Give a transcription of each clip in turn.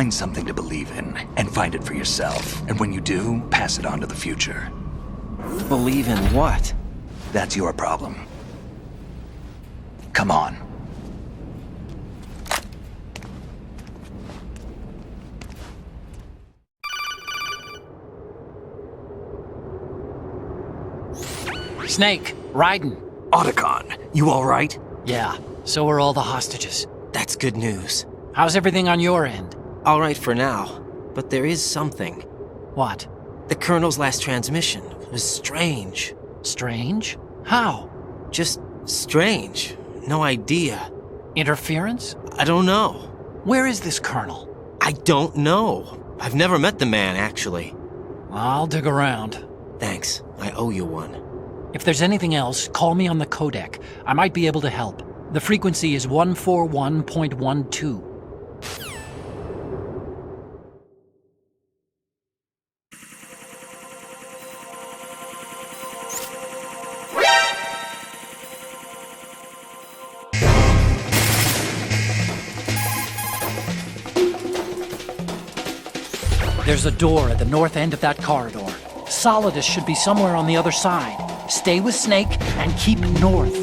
Find something to believe in, and find it for yourself. And when you do, pass it on to the future. Believe in what? That's your problem. Come on. Snake, Raiden. Otacon, you all right? Yeah, so are all the hostages. That's good news. How's everything on your end? All right for now, but there is something. What? The Colonel's last transmission was strange. Strange? How? Just strange. No idea. Interference? I don't know. Where is this Colonel? I don't know. I've never met the man, actually. I'll dig around. Thanks. I owe you one. If there's anything else, call me on the codec. I might be able to help. The frequency is 141.12. There's a door at the north end of that corridor. Solidus should be somewhere on the other side. Stay with Snake and keep north.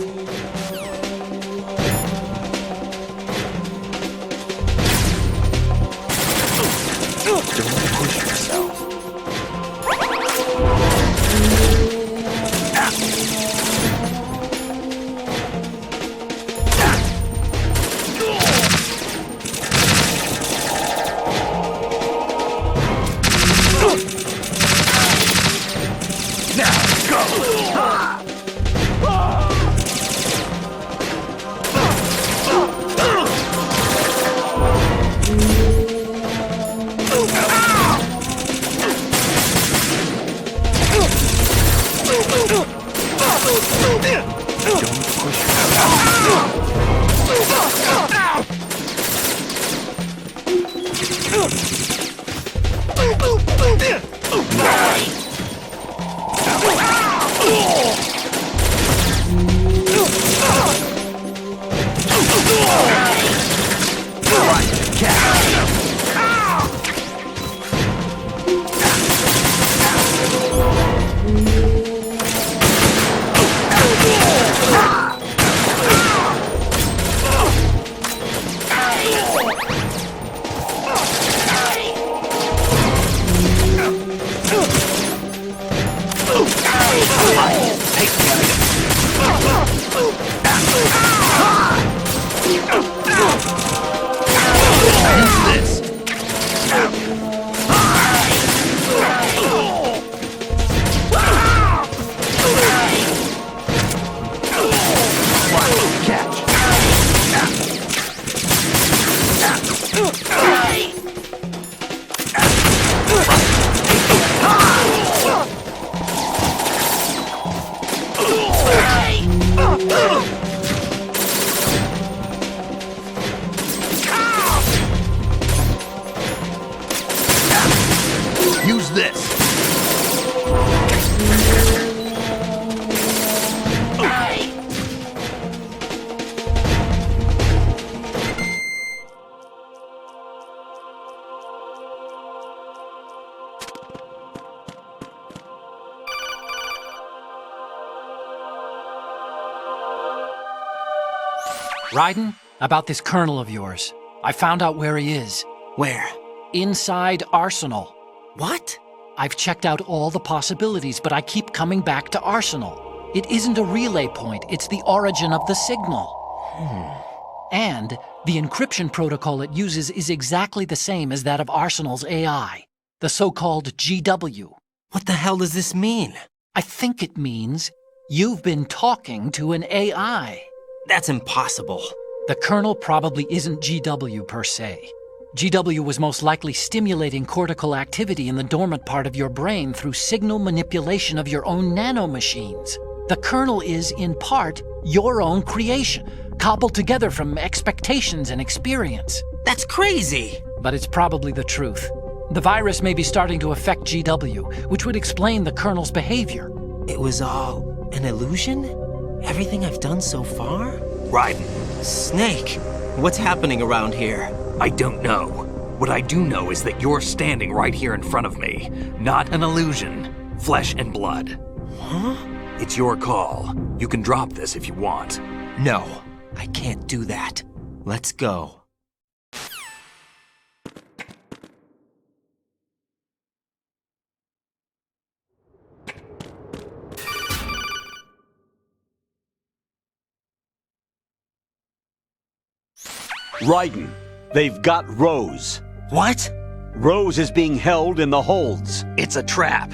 Don't push yourself. Use this. Raiden, about this Colonel of yours. I found out where he is. Where? Inside Arsenal. What? I've checked out all the possibilities, but I keep coming back to Arsenal. It isn't a relay point, it's the origin of the signal. And the encryption protocol it uses is exactly the same as that of Arsenal's AI, the so-called GW. What the hell does this mean? I think it means you've been talking to an AI. That's impossible. The Colonel probably isn't GW per se. GW was most likely stimulating cortical activity in the dormant part of your brain through signal manipulation of your own nanomachines. The Colonel is, in part, your own creation, cobbled together from expectations and experience. That's crazy! But it's probably the truth. The virus may be starting to affect GW, which would explain the Colonel's behavior. It was all an illusion? Everything I've done so far? Raiden, Snake, what's happening around here? I don't know. What I do know is that you're standing right here in front of me. Not an illusion. Flesh and blood. Huh? It's your call. You can drop this if you want. No, I can't do that. Let's go. Raiden, they've got Rose. What? Rose is being held in the holds. It's a trap.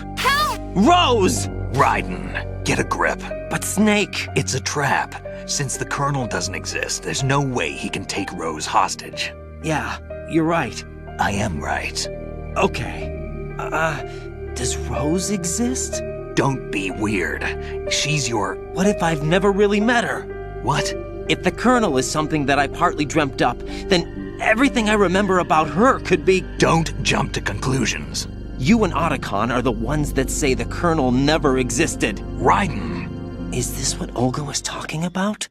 Rose! Raiden, get a grip. But Snake... It's a trap. Since the Colonel doesn't exist, there's no way he can take Rose hostage. Yeah, you're right. I am right. Okay. Does Rose exist? Don't be weird. She's your... What if I've never really met her? What? If the Colonel is something that I partly dreamt up, then everything I remember about her could be... Don't jump to conclusions. You and Otacon are the ones that say the Colonel never existed. Raiden! Is this what Olga was talking about?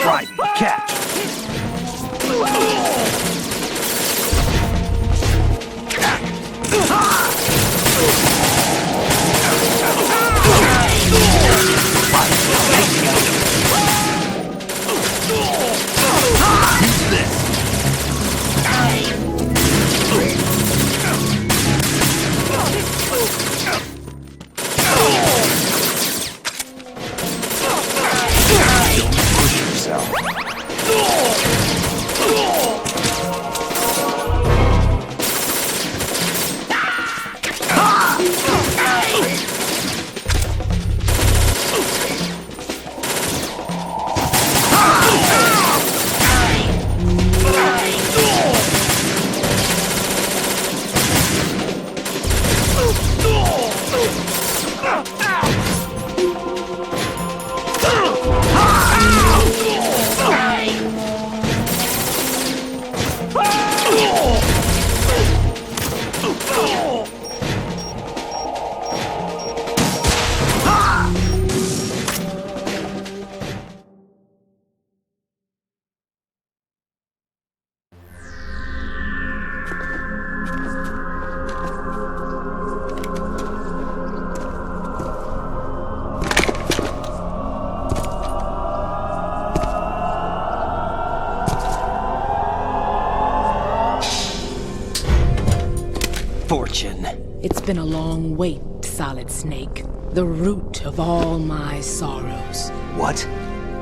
Raiden, catch! Fortune. It's been a long wait, Solid Snake. The root of all my sorrows. What?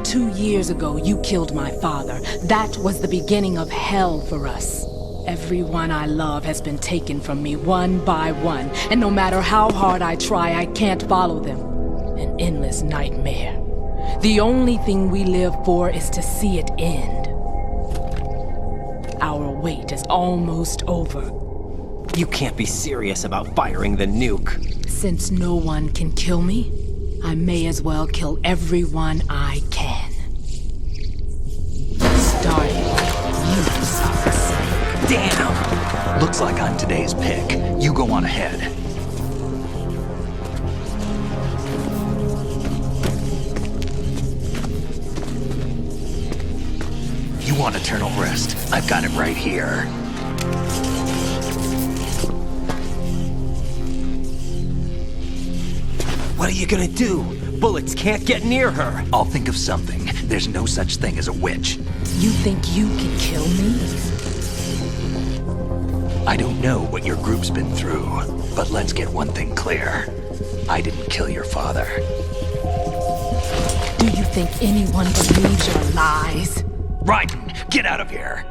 2 years ago, you killed my father. That was the beginning of hell for us. Everyone I love has been taken from me one by one, and no matter how hard I try, I can't follow them. An endless nightmare. The only thing we live for is to see it end. Our wait is almost over. You can't be serious about firing the nuke. Since no one can kill me, I may as well kill everyone I can. Starting with you, Solid Snake. Damn! Looks like I'm today's pick. You go on ahead. You want eternal rest? I've got it right here. What are you gonna do? Bullets can't get near her. I'll think of something. There's no such thing as a witch. You think you can kill me? I don't know what your group's been through, but let's get one thing clear. I didn't kill your father. Do you think anyone believes your lies? Raiden, get out of here!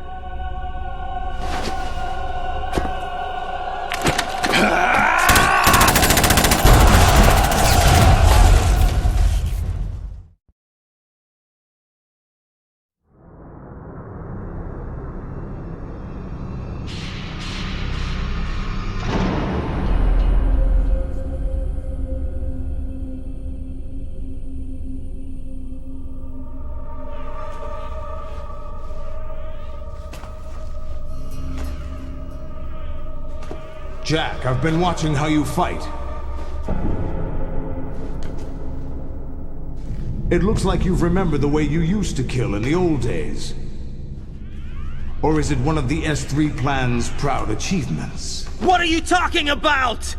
Jack, I've been watching how you fight. It looks like you've remembered the way you used to kill in the old days. Or is it one of the S3 plan's proud achievements? What are you talking about?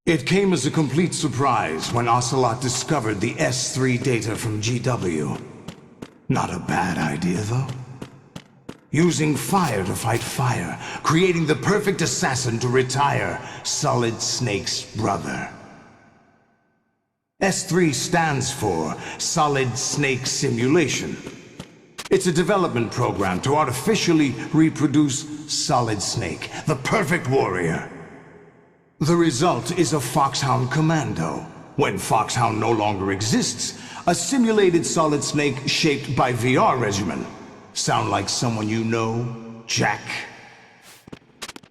It came as a complete surprise when Ocelot discovered the S3 data from GW. Not a bad idea, though. Using fire to fight fire, creating the perfect assassin to retire Solid Snake's brother. S3 stands for Solid Snake Simulation. It's a development program to artificially reproduce Solid Snake, the perfect warrior. The result is a Foxhound Commando. When Foxhound no longer exists, a simulated Solid Snake shaped by VR regimen. Sound like someone you know, Jack?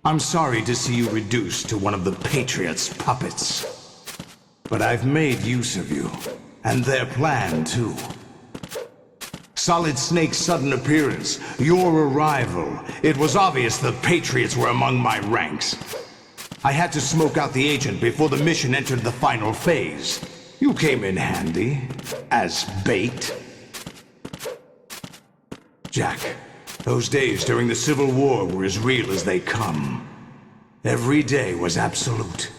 I'm sorry to see you reduced to one of the Patriots' puppets. But I've made use of you, and their plan too. Solid Snake's sudden appearance, your arrival, it was obvious the Patriots were among my ranks. I had to smoke out the agent before the mission entered the final phase. You came in handy, as bait. Jack, those days during the Civil War were as real as they come. Every day was absolute,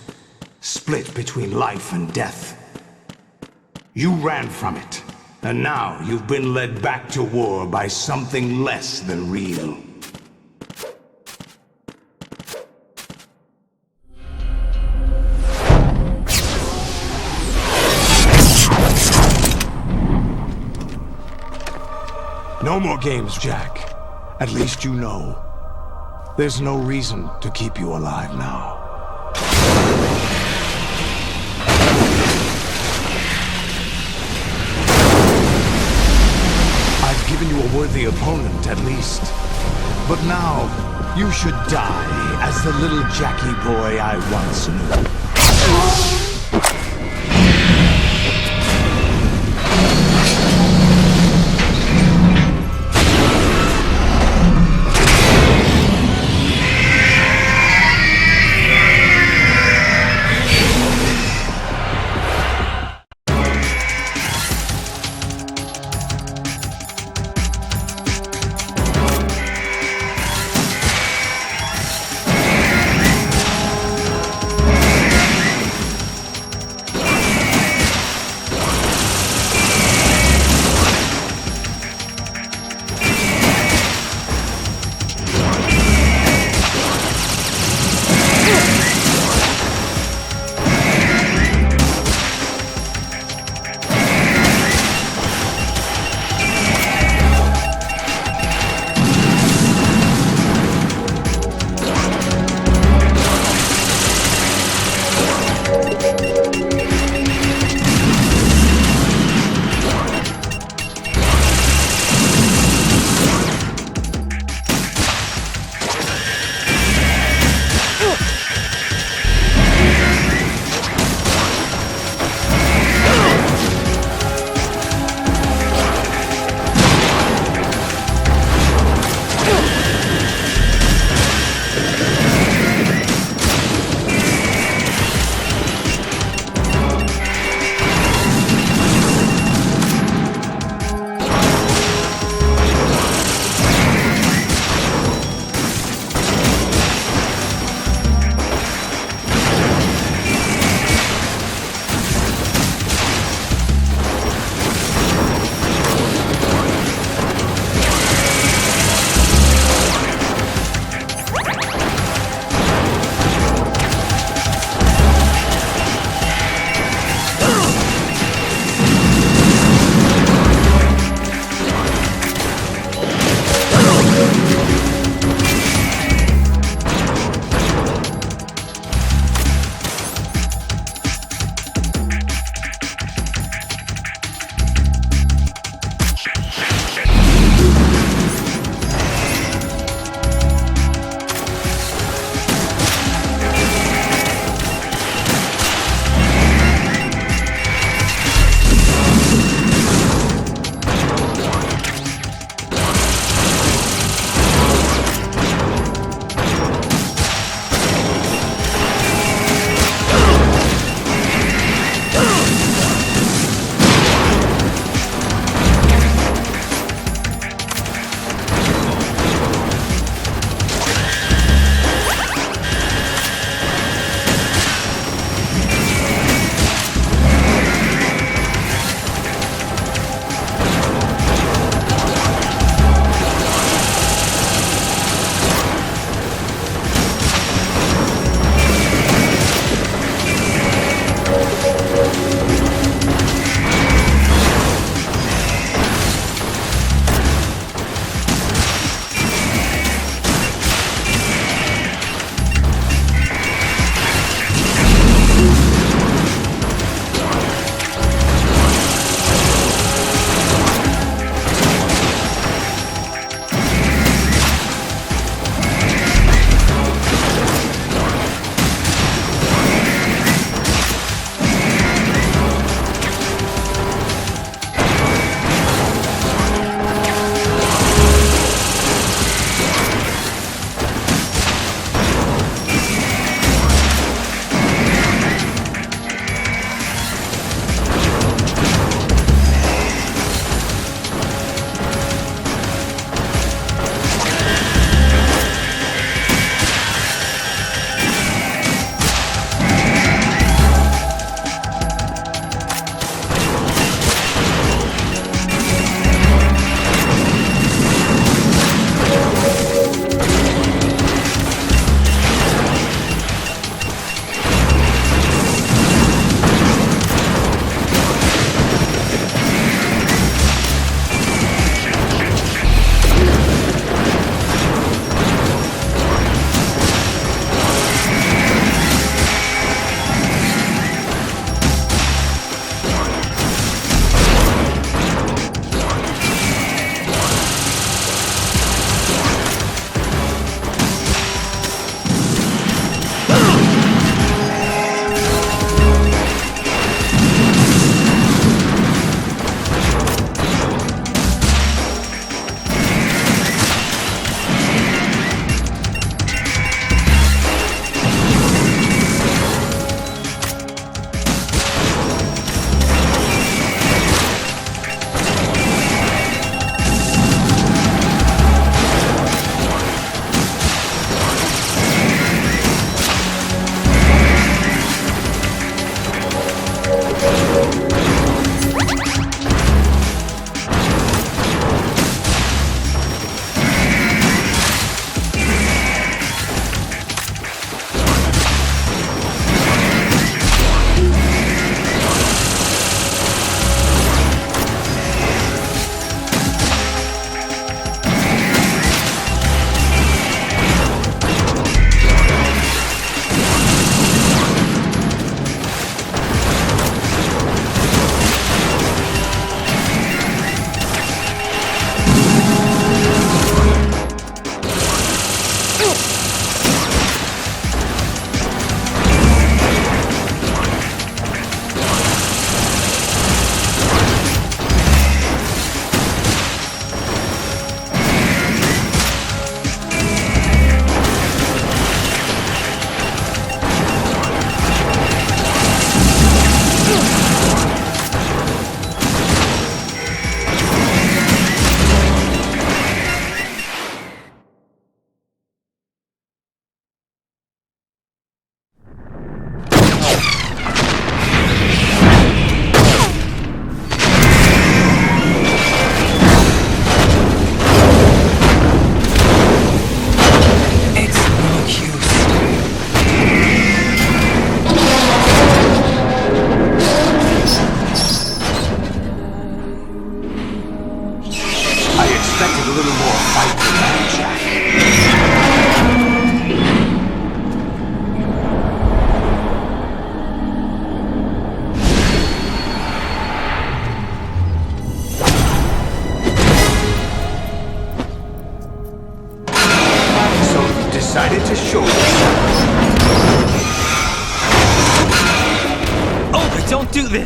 split between life and death. You ran from it, and now you've been led back to war by something less than real. No more games, Jack. At least you know. There's no reason to keep you alive now. I've given you a worthy opponent, at least. But now, you should die as the little Jackie boy I once knew.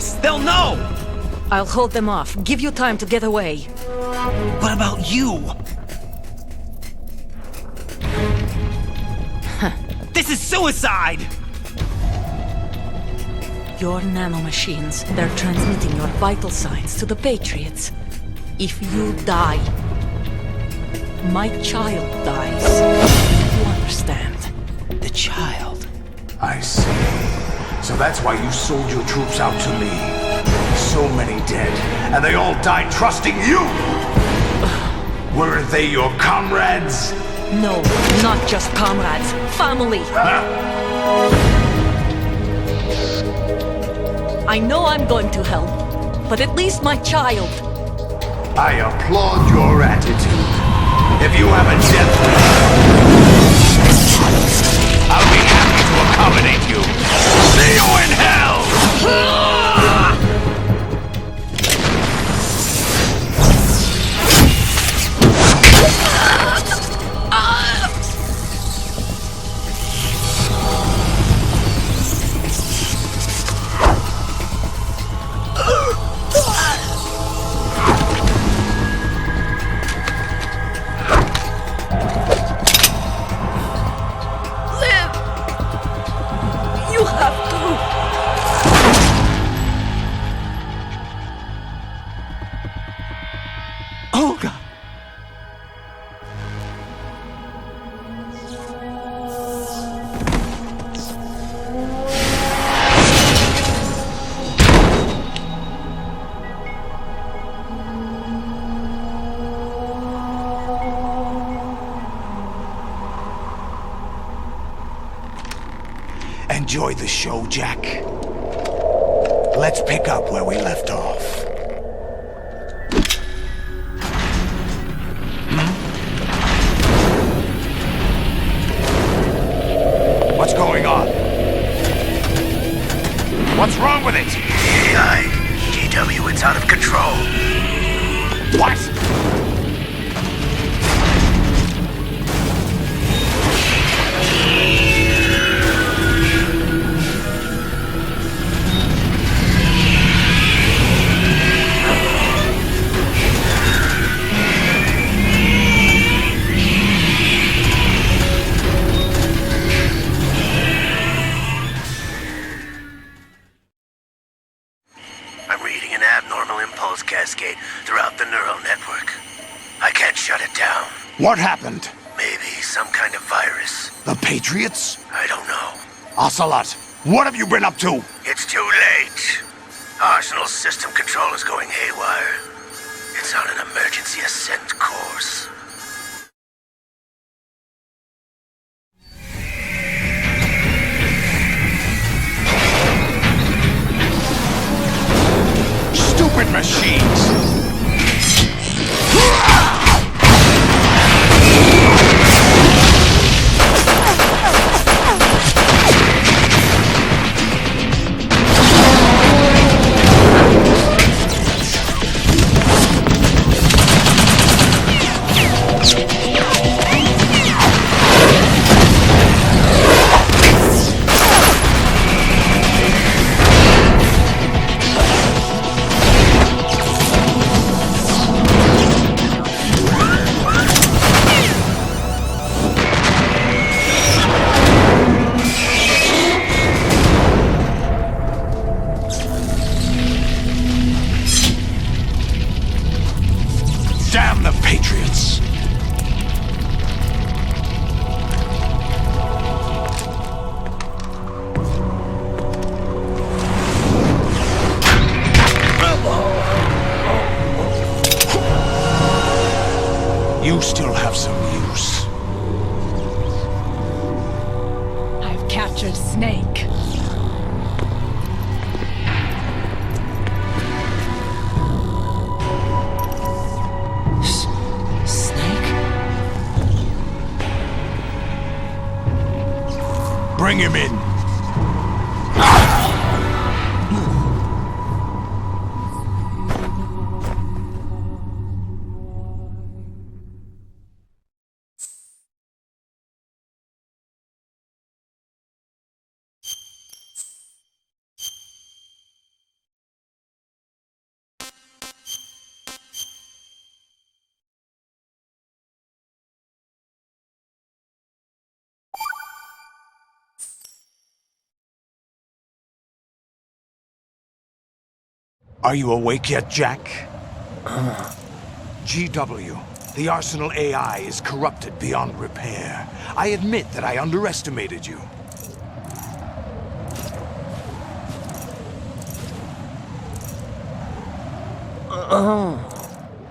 this! They'll know! I'll hold them off. Give you time to get away. What about you? This is suicide! Your nanomachines, they're transmitting your vital signs to the Patriots. If you die, my child dies. You understand? The child. I see. So that's why you sold your troops out to me. So many dead, and they all died trusting you! Weren't they your comrades? No, not just comrades. Family. I know I'm going to help, but at least my child. I applaud your attitude. If you have a death wish, I'll be happy to accommodate you. See you in hell! Olga! Enjoy the show, Jack. Let's pick up where we left off. What's going on? What's wrong with it? AI, GW, it's out of control. What? Cascade throughout the neural network. I can't shut it down. What happened? Maybe some kind of virus. The Patriots? I don't know. Ocelot, what have you been up to? It's too late. Arsenal's system control is going haywire. It's on an emergency ascent course. Stupid machines! Damn the Patriots! You still have some use. I've captured Snake. Bring him in. Are you awake yet, Jack? GW, the Arsenal AI is corrupted beyond repair. I admit that I underestimated you.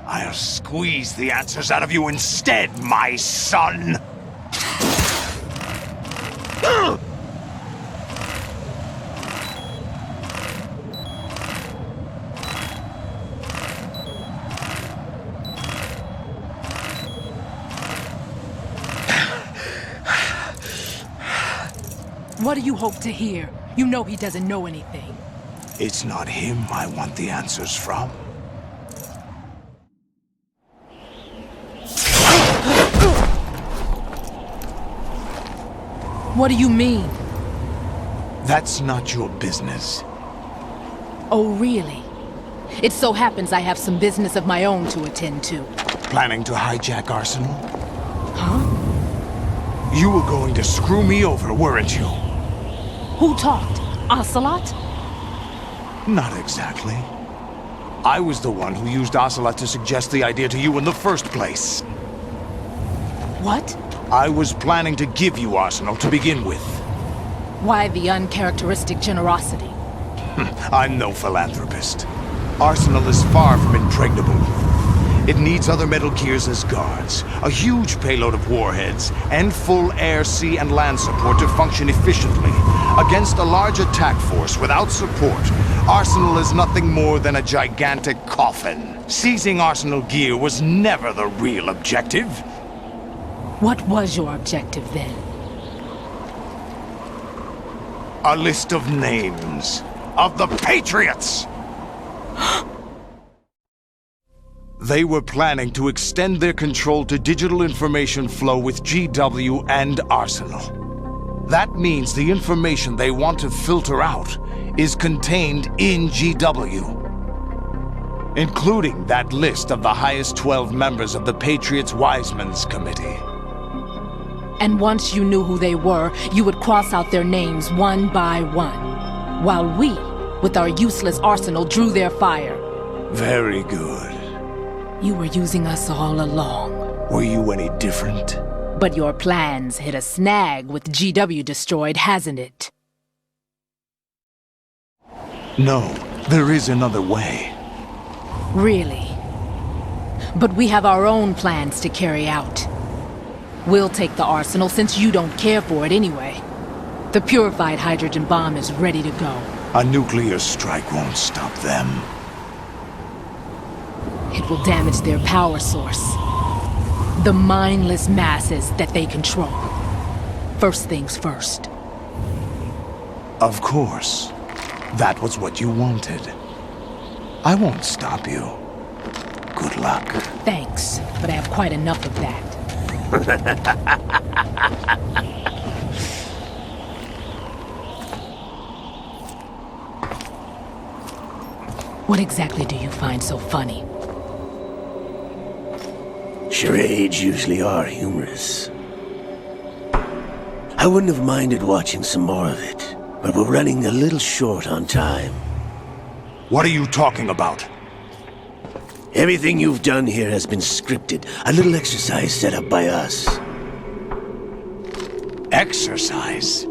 I'll squeeze the answers out of you instead, my son! What do you hope to hear? You know he doesn't know anything. It's not him I want the answers from. What do you mean? That's not your business. Oh, really? It so happens I have some business of my own to attend to. Planning to hijack Arsenal? Huh? You were going to screw me over, weren't you? Who talked? Ocelot? Not exactly. I was the one who used Ocelot to suggest the idea to you in the first place. What? I was planning to give you Arsenal to begin with. Why the uncharacteristic generosity? I'm no philanthropist. Arsenal is far from impregnable. It needs other Metal Gears as guards, a huge payload of warheads, and full air, sea, and land support to function efficiently. Against a large attack force without support, Arsenal is nothing more than a gigantic coffin. Seizing Arsenal gear was never the real objective. What was your objective then? A list of names of the Patriots! They were planning to extend their control to digital information flow with GW and Arsenal. That means the information they want to filter out is contained in GW, including that list of the highest 12 members of the Patriots Wiseman's Committee. And once you knew who they were, you would cross out their names one by one, while we, with our useless arsenal, drew their fire. Very good. You were using us all along. Were you any different? But your plans hit a snag with GW destroyed, hasn't it? No, there is another way. Really? But we have our own plans to carry out. We'll take the arsenal since you don't care for it anyway. The purified hydrogen bomb is ready to go. A nuclear strike won't stop them. It will damage their power source. The mindless masses that they control. First things first. Of course. That was what you wanted. I won't stop you. Good luck. Thanks, but I have quite enough of that. What exactly do you find so funny? Charades usually are humorous. I wouldn't have minded watching some more of it, but we're running a little short on time. What are you talking about? Everything you've done here has been scripted, a little exercise set up by us. Exercise?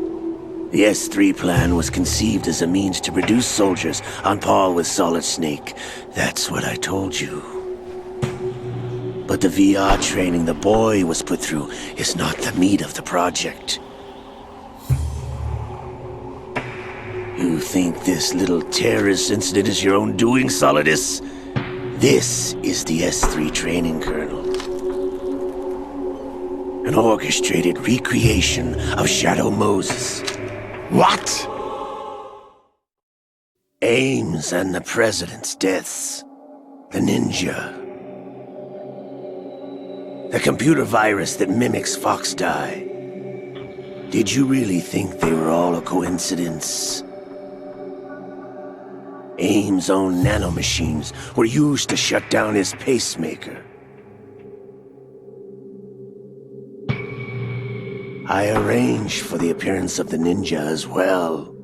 The S3 plan was conceived as a means to produce soldiers on par with Solid Snake. That's what I told you. But the VR training the boy was put through is not the meat of the project. You think this little terrorist incident is your own doing, Solidus? This is the S3 training kernel. An orchestrated recreation of Shadow Moses. What? Ames and the President's deaths. The ninja. The computer virus that mimics Fox Die. Did you really think they were all a coincidence? Ames' own nanomachines were used to shut down his pacemaker. I arranged for the appearance of the ninja as well.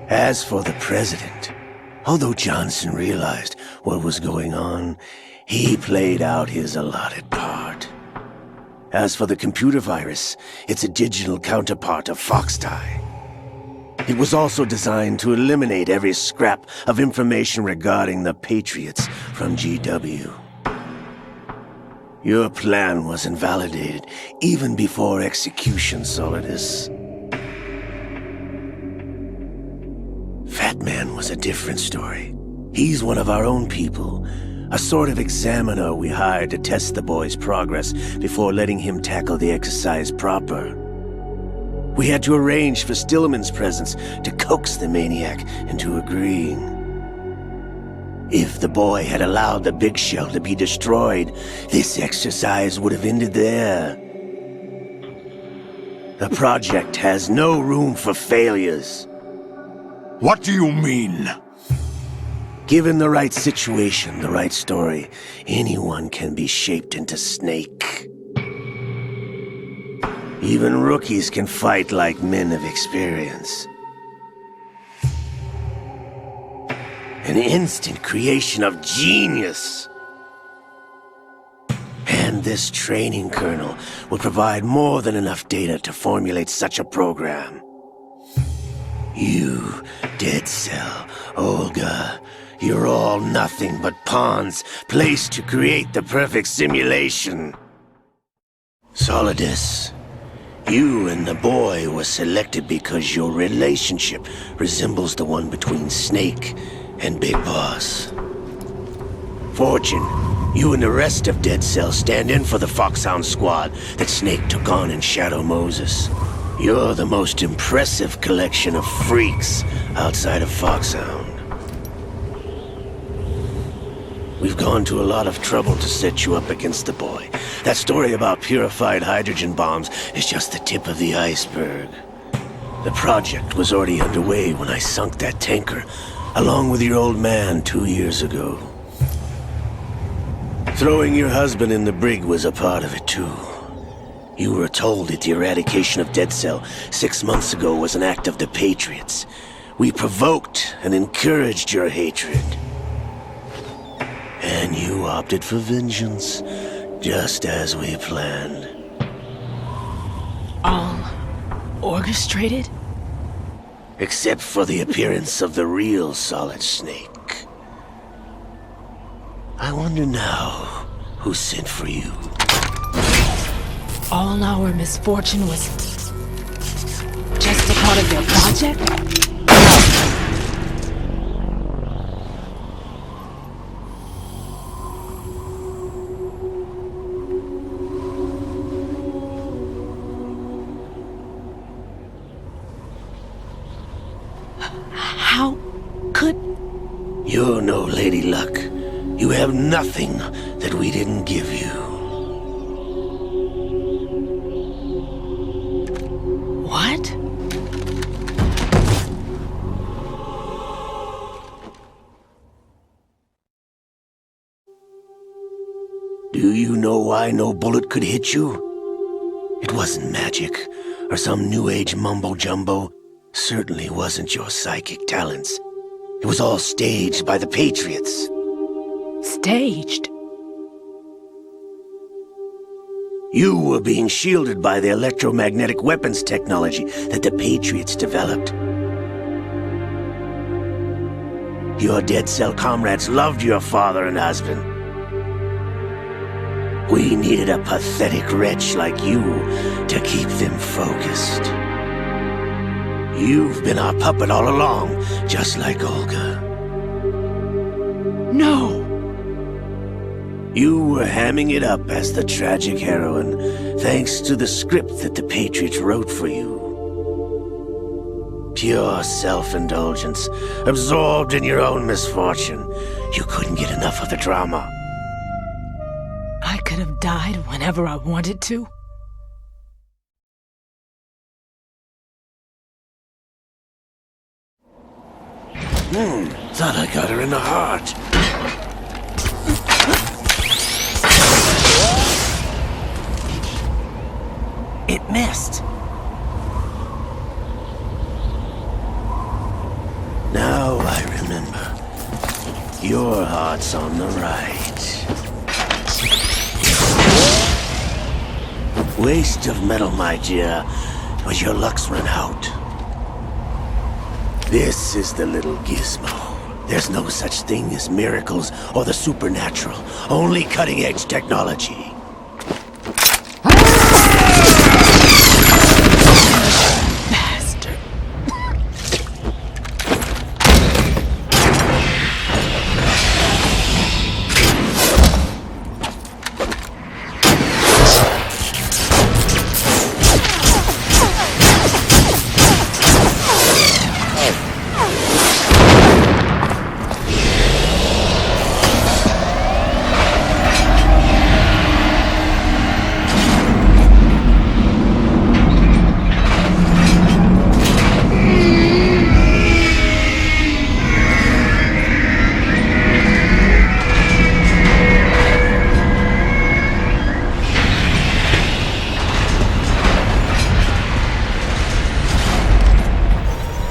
As for the president, although Johnson realized what was going on, he played out his allotted part. As for the computer virus, it's a digital counterpart of Foxtie. It was also designed to eliminate every scrap of information regarding the Patriots from GW. Your plan was invalidated even before execution, Solidus. Fat Man was a different story. He's one of our own people, a sort of examiner we hired to test the boy's progress before letting him tackle the exercise proper. We had to arrange for Stillman's presence to coax the maniac into agreeing. If the boy had allowed the big shell to be destroyed, this exercise would have ended there. The project has no room for failures. What do you mean? Given the right situation, the right story, anyone can be shaped into Snake. Even rookies can fight like men of experience. An instant creation of genius. And this training kernel will provide more than enough data to formulate such a program. You, Dead Cell, Olga, you're all nothing but pawns placed to create the perfect simulation. Solidus, you and the boy were selected because your relationship resembles the one between Snake and Big Boss. Fortune, you and the rest of Dead Cell stand in for the Foxhound squad that Snake took on in Shadow Moses. You're the most impressive collection of freaks outside of Foxhound. We've gone to a lot of trouble to set you up against the boy. That story about purified hydrogen bombs is just the tip of the iceberg. The project was already underway when I sunk that tanker, along with your old man 2 years ago. Throwing your husband in the brig was a part of it too. You were told that the eradication of Dead Cell 6 months ago was an act of the Patriots. We provoked and encouraged your hatred. And you opted for vengeance, just as we planned. All orchestrated? Except for the appearance of the real Solid Snake. I wonder now who sent for you. All our misfortune was just a part of their project? How could... You're no Lady Luck. You have nothing that we didn't give you. What? Do you know why no bullet could hit you? It wasn't magic, or some new age mumbo-jumbo. Certainly wasn't your psychic talents. It was all staged by the Patriots. Staged? You were being shielded by the electromagnetic weapons technology that the Patriots developed. Your Dead Cell comrades loved your father and husband. We needed a pathetic wretch like you to keep them focused. You've been our puppet all along, just like Olga. No! You were hamming it up as the tragic heroine, thanks to the script that the Patriots wrote for you. Pure self-indulgence, absorbed in your own misfortune. You couldn't get enough of the drama. I could have died whenever I wanted to. Thought I got her in the heart. It missed. Now I remember. Your heart's on the right. Waste of metal, my dear, but your luck's run out. This is the little gizmo. There's no such thing as miracles or the supernatural, only cutting-edge technology. Bastard.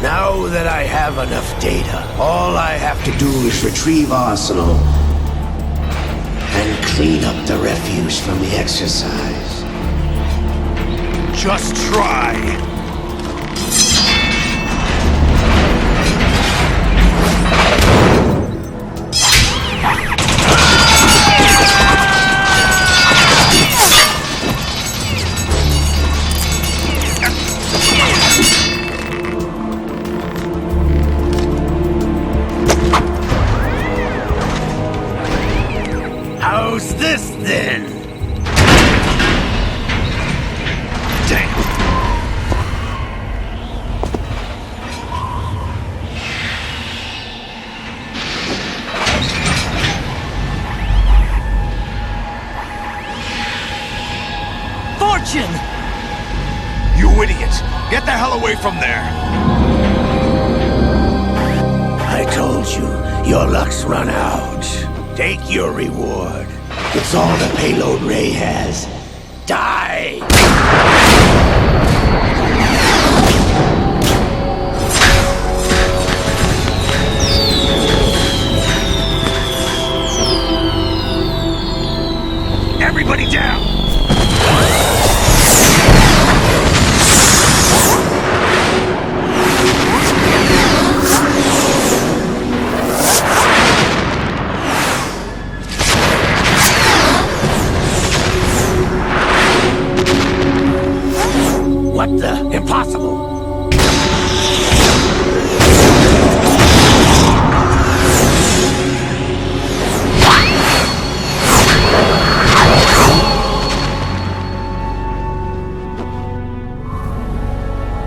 Now that I have enough data, all I have to do is retrieve Arsenal and clean up the refuse from the exercise. Just try. How's this then? Damn. Fortune! You idiot! Get the hell away from there! I told you, your luck's run out. Take your reward. It's all the payload Ray has. Die! Everybody down! What the? Impossible!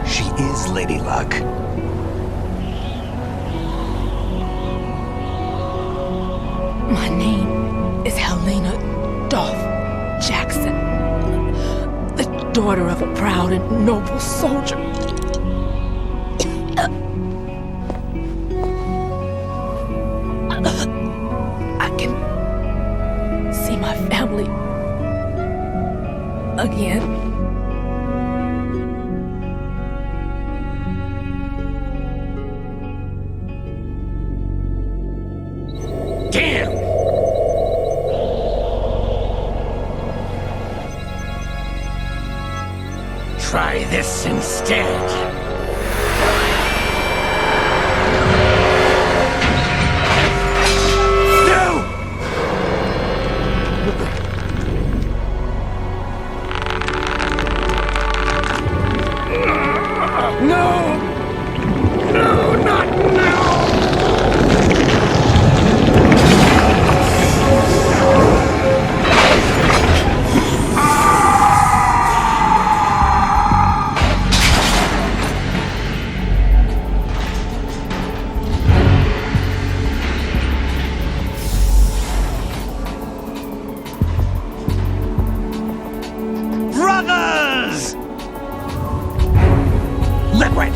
She is Lady Luck. My name is Helena Dolph Jackson, the daughter of a proud and noble soldier. I can see my family again. Damn! Try this instead. No! No, not now! Brothers! Liquid!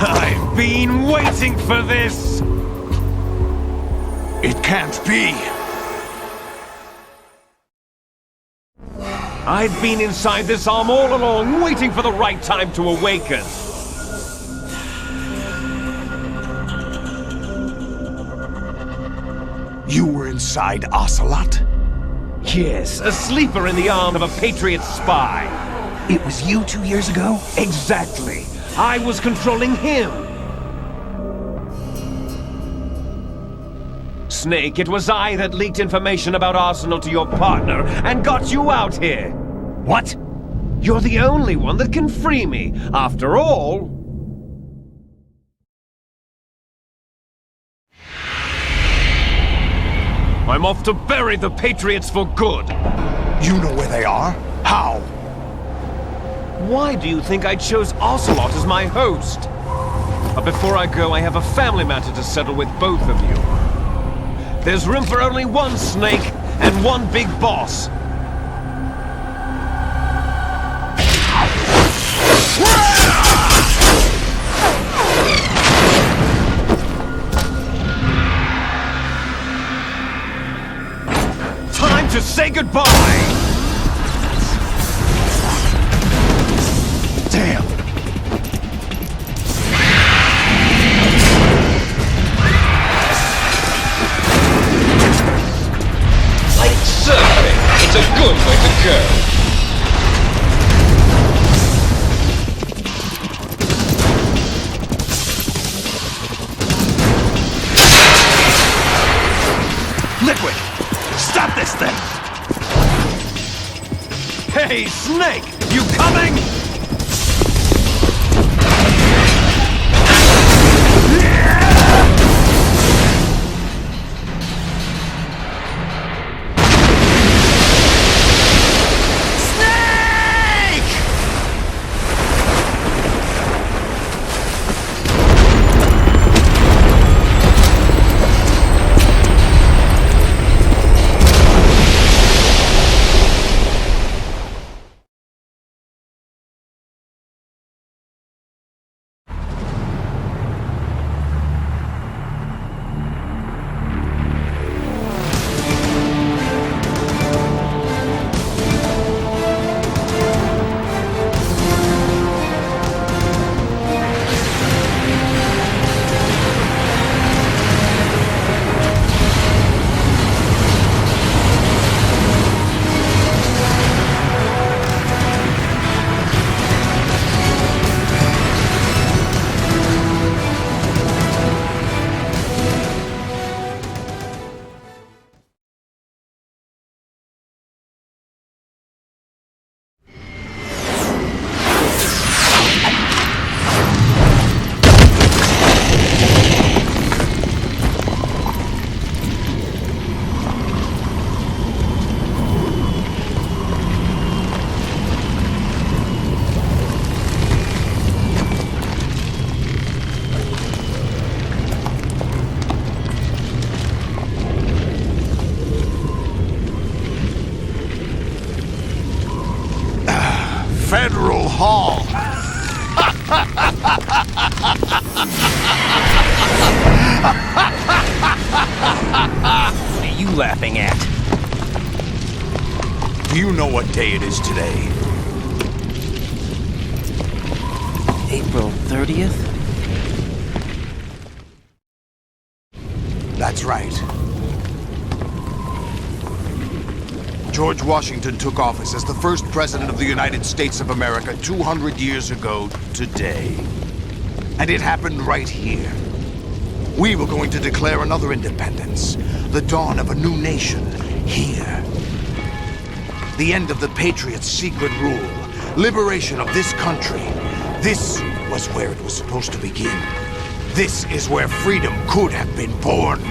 I've been waiting for this! It can't be. I've been inside this arm all along, waiting for the right time to awaken. You were inside Ocelot? Yes, a sleeper in the arm of a Patriot spy. It was you 2 years ago? Exactly. I was controlling him. Snake, it was I that leaked information about Arsenal to your partner and got you out here. What? You're the only one that can free me. After all... I'm off to bury the Patriots for good. You know where they are? How? Why do you think I chose Ocelot as my host? But before I go, I have a family matter to settle with both of you. There's room for only one Snake and one big boss. Time to say goodbye! Damn! Like surfing, it's a good way to go. Liquid! Stop this thing! Hey, Snake! You coming? Federal Hall. What are you laughing at? Do you know what day it is today? April 30th? That's right. George Washington took office as the first president of the United States of America 200 years ago today. And it happened right here. We were going to declare another independence, the dawn of a new nation, here. The end of the Patriots' secret rule, liberation of this country. This was where it was supposed to begin. This is where freedom could have been born.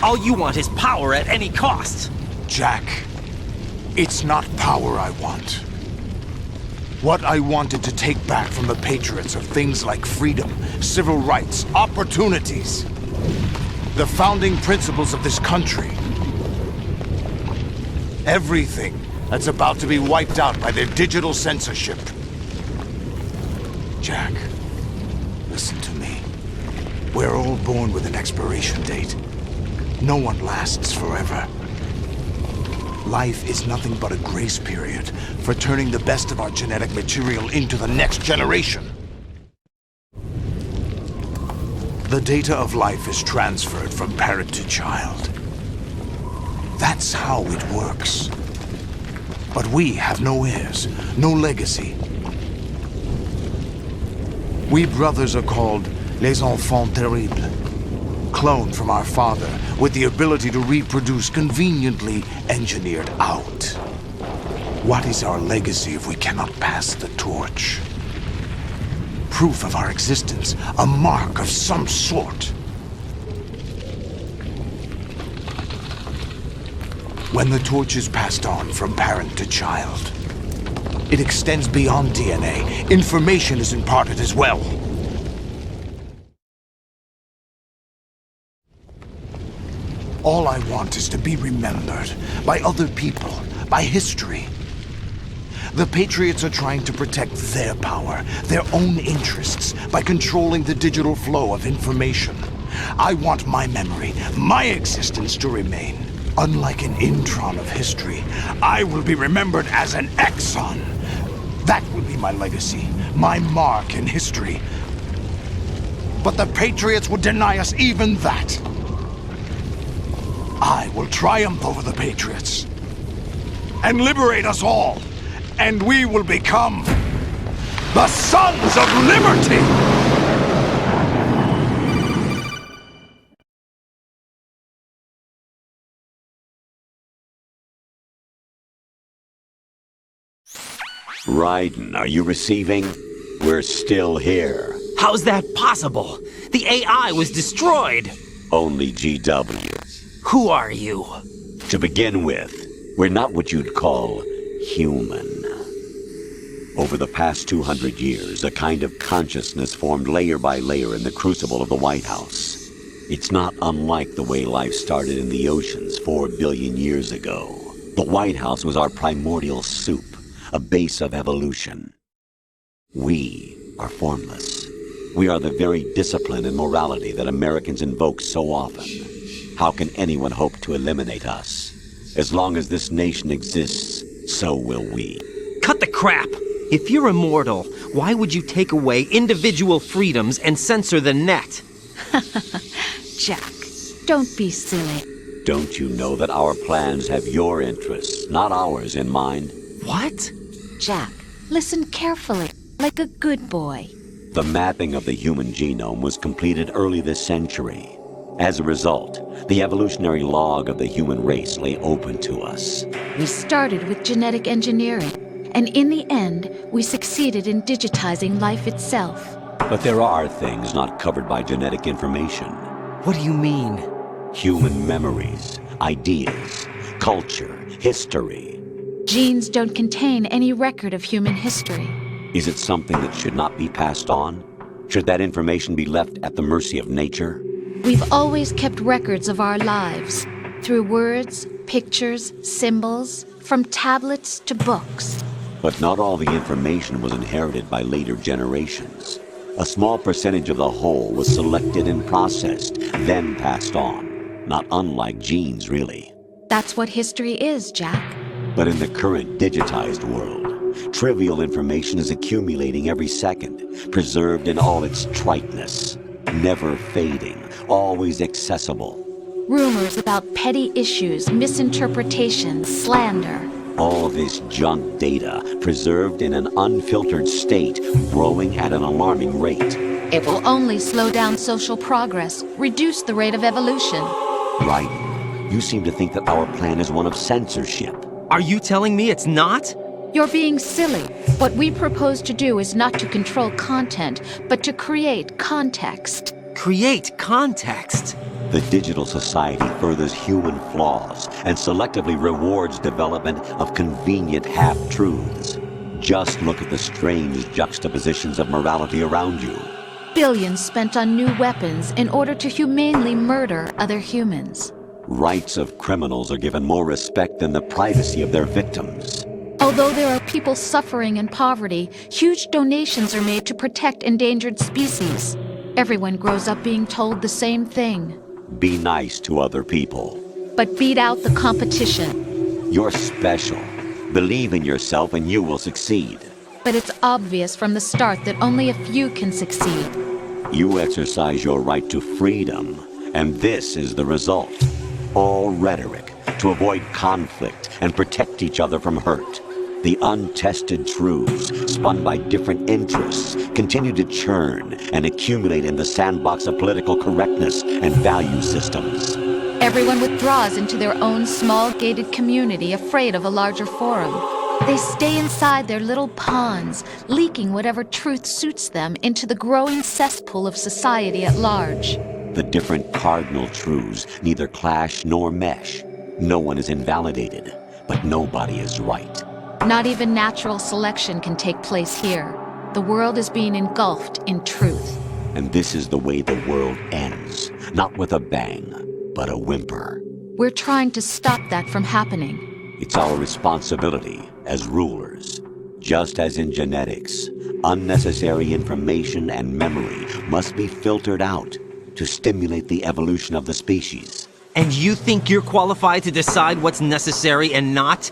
All you want is power at any cost. Jack, it's not power I want. What I wanted to take back from the Patriots are things like freedom, civil rights, opportunities. The founding principles of this country. Everything that's about to be wiped out by their digital censorship. Jack, listen to me. We're all born with an expiration date. No one lasts forever. Life is nothing but a grace period for turning the best of our genetic material into the next generation. The data of life is transferred from parent to child. That's how it works. But we have no heirs, no legacy. We brothers are called les enfants terribles, cloned from our father with the ability to reproduce conveniently engineered out. What is our legacy if we cannot pass the torch? Proof of our existence, a mark of some sort. When the torch is passed on from parent to child, it extends beyond DNA. Information is imparted as well. All I want is to be remembered by other people, by history. The Patriots are trying to protect their power, their own interests, by controlling the digital flow of information. I want my memory, my existence to remain. Unlike an intron of history, I will be remembered as an exon. That will be my legacy, my mark in history. But the Patriots would deny us even that. I will triumph over the Patriots and liberate us all, and we will become the Sons of Liberty! Raiden, are you receiving? We're still here. How's that possible? The AI was destroyed. Only GW. Who are you? To begin with, we're not what you'd call human. Over the past 200 years, a kind of consciousness formed layer by layer in the crucible of the White House. It's not unlike the way life started in the oceans 4 billion years ago. The White House was our primordial soup, a base of evolution. We are formless. We are the very discipline and morality that Americans invoke so often. How can anyone hope to eliminate us? As long as this nation exists, so will we. Cut the crap! If you're immortal, why would you take away individual freedoms and censor the net? Jack, don't be silly. Don't you know that our plans have your interests, not ours, in mind? What? Jack, listen carefully, like a good boy. The mapping of the human genome was completed early this century. As a result, the evolutionary log of the human race lay open to us. We started with genetic engineering, and in the end, we succeeded in digitizing life itself. But there are things not covered by genetic information. What do you mean? Human memories, ideas, culture, history. Genes don't contain any record of human history. Is it something that should not be passed on? Should that information be left at the mercy of nature? We've always kept records of our lives, through words, pictures, symbols, from tablets to books. But not all the information was inherited by later generations. A small percentage of the whole was selected and processed, then passed on. Not unlike genes, really. That's what history is, Jack. But in the current digitized world, trivial information is accumulating every second, preserved in all its triteness, never fading, always accessible. Rumors about petty issues, misinterpretations, slander. All this junk data, preserved in an unfiltered state, growing at an alarming rate. It will only slow down social progress, reduce the rate of evolution. Raiden, you seem to think that our plan is one of censorship. Are you telling me it's not? You're being silly. What we propose to do is not to control content, but to create context. Create context? The digital society furthers human flaws and selectively rewards development of convenient half-truths. Just look at the strange juxtapositions of morality around you. Billions spent on new weapons in order to humanely murder other humans. Rights of criminals are given more respect than the privacy of their victims. Although there are people suffering in poverty, huge donations are made to protect endangered species. Everyone grows up being told the same thing. Be nice to other people. But beat out the competition. You're special. Believe in yourself and you will succeed. But it's obvious from the start that only a few can succeed. You exercise your right to freedom, and this is the result. All rhetoric to avoid conflict and protect each other from hurt. The untested truths, spun by different interests, continue to churn and accumulate in the sandbox of political correctness and value systems. Everyone withdraws into their own small gated community, afraid of a larger forum. They stay inside their little ponds, leaking whatever truth suits them into the growing cesspool of society at large. The different cardinal truths neither clash nor mesh. No one is invalidated, but nobody is right. Not even natural selection can take place here. The world is being engulfed in truth. And this is the way the world ends, not with a bang, but a whimper. We're trying to stop that from happening. It's our responsibility as rulers. Just as in genetics, unnecessary information and memory must be filtered out to stimulate the evolution of the species. And you think you're qualified to decide what's necessary and not?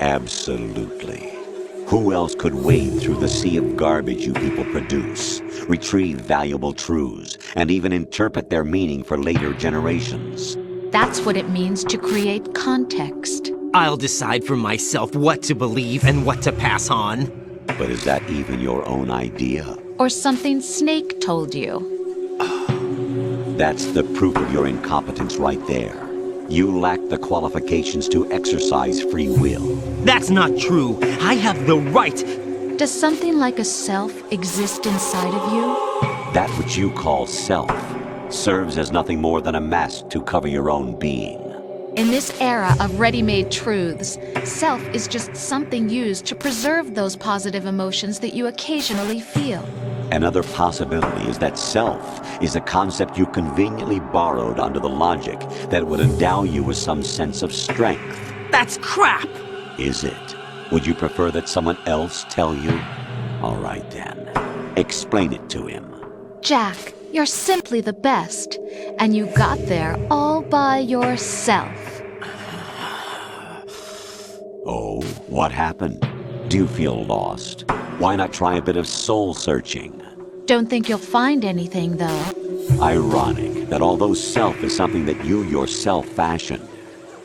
Absolutely. Who else could wade through the sea of garbage you people produce, retrieve valuable truths, and even interpret their meaning for later generations? That's what it means to create context. I'll decide for myself what to believe and what to pass on. But is that even your own idea? Or something Snake told you? That's the proof of your incompetence right there. You lack the qualifications to exercise free will. That's not true. I have the right. Does something like a self exist inside of you? That which you call self serves as nothing more than a mask to cover your own being. In this era of ready-made truths, self is just something used to preserve those positive emotions that you occasionally feel. Another possibility is that self is a concept you conveniently borrowed under the logic that would endow you with some sense of strength. That's crap! Is it? Would you prefer that someone else tell you? All right then. Explain it to him. Jack, you're simply the best, and you got there all by yourself. Oh, what happened? Do you feel lost? Why not try a bit of soul-searching? Don't think you'll find anything, though. Ironic that although self is something that you yourself fashioned,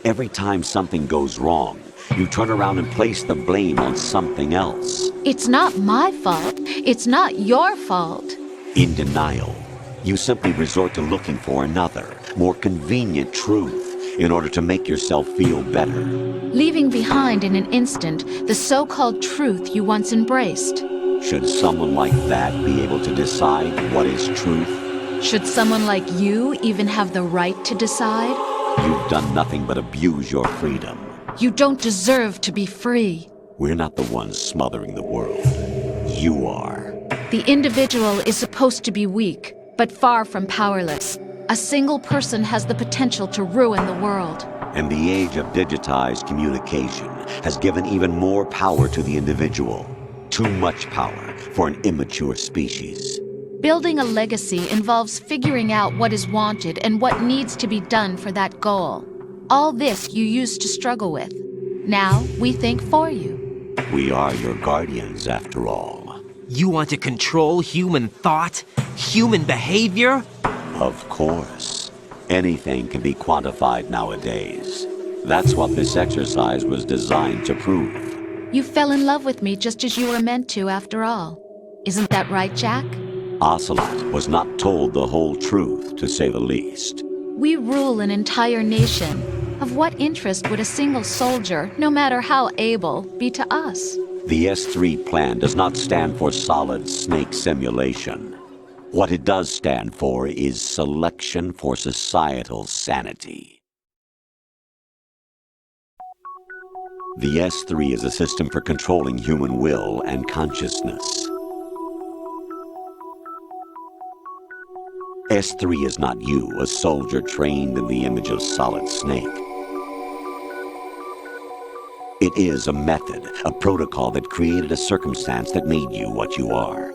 every time something goes wrong, you turn around and place the blame on something else. It's not my fault. It's not your fault. In denial, you simply resort to looking for another, more convenient truth in order to make yourself feel better. Leaving behind in an instant the so-called truth you once embraced. Should someone like that be able to decide what is truth? Should someone like you even have the right to decide? You've done nothing but abuse your freedom. You don't deserve to be free. We're not the ones smothering the world. You are. The individual is supposed to be weak, but far from powerless. A single person has the potential to ruin the world. And the age of digitized communication has given even more power to the individual. Too much power for an immature species. Building a legacy involves figuring out what is wanted and what needs to be done for that goal. All this you used to struggle with. Now we think for you. We are your guardians, after all. You want to control human thought? Human behavior? Of course. Anything can be quantified nowadays. That's what this exercise was designed to prove. You fell in love with me just as you were meant to, after all. Isn't that right, Jack? Ocelot was not told the whole truth, to say the least. We rule an entire nation. Of what interest would a single soldier, no matter how able, be to us? The S3 plan does not stand for Solid Snake Simulation. What it does stand for is selection for societal sanity. The S3 is a system for controlling human will and consciousness. S3 is not you, a soldier trained in the image of Solid Snake. It is a method, a protocol that created a circumstance that made you what you are.